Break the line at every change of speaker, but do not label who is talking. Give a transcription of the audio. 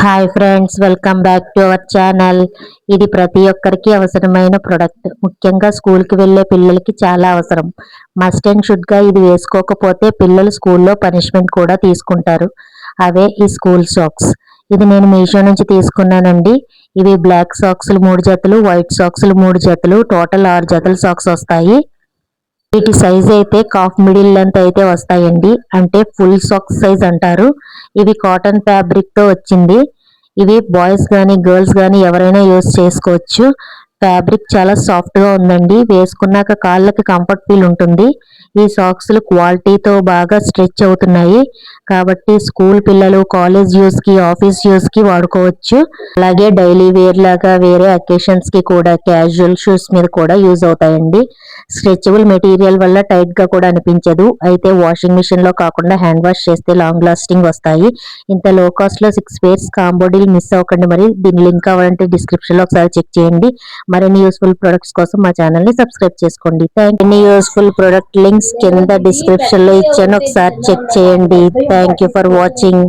Hi friends, welcome back to our channel. ఇది ప్రతి ఒక్కరికి అవసరమైన ప్రొడక్ట్. ముఖ్యంగా స్కూల్కి వెళ్ళే పిల్లలకి చాలా అవసరం. మస్ట్ అండ్ షుడ్గా ఇది వేసుకోకపోతే పిల్లలు స్కూల్లో పనిష్మెంట్ కూడా తీసుకుంటారు. అవే ఈ స్కూల్ సాక్స్. ఇది నేను మీషో నుంచి తీసుకున్నానండి. ఇవి బ్లాక్ సాక్స్లు 3 జతలు, వైట్ సాక్స్లు 3 జతలు, టోటల్ 6 జతల సాక్స్ వస్తాయి. వీటి సైజ్ అయితే కాఫ్ మిడిల్ లెంత్ అయితే వస్తాయండి, అంటే ఫుల్ సాక్స్ సైజ్ అంటారు. ఇవి కాటన్ ఫ్యాబ్రిక్ తో వచ్చింది. ఇవి బాయ్స్ కానీ గర్ల్స్ కానీ ఎవరైనా యూస్ చేసుకోవచ్చు. ఫ్యాబ్రిక్ చాలా సాఫ్ట్ గా ఉందండి. వేసుకున్నాక కాళ్ళకి కంఫర్ట్ ఫీల్ ఉంటుంది. ఈ సాక్స్లు క్వాలిటీతో బాగా స్ట్రెచ్ అవుతున్నాయి కాబట్టి స్కూల్ పిల్లలు కాలేజ్ యూస్ కి, ఆఫీస్ యూస్ కి వాడుకోవచ్చు. అలాగే డైలీ వేర్ లాగా వేరే అకేషన్స్ కి కూడా, క్యాజువల్ షూస్ మీద కూడా యూజ్ అవుతాయండి. స్ట్రెచబుల్ మెటీరియల్ వల్ల టైట్ గా కూడా అనిపించదు. అయితే వాషింగ్ మిషన్ లో కాకుండా హ్యాండ్ వాష్ చేస్తే లాంగ్ లాస్టింగ్ వస్తాయి. ఇంత లో కాస్ట్ లో 6 పేర్స్ కాంబో డీల్ మిస్ అవ్వకండి. మరి దీని లింక్ కావాలంటే డిస్క్రిప్షన్ లో ఒకసారి చెక్ చేయండి. మరిన్ని యూస్ఫుల్ ప్రొడక్ట్స్ కోసం మా ఛానల్ ని సబ్స్క్రైబ్ చేసుకోండి. ఎన్ని యూస్ఫుల్ ప్రొడక్ట్ లింక్స్ కింద డిస్క్రిప్షన్ లో ఇచ్చాను, ఒకసారి చెక్ చేయండి. Thank you for watching.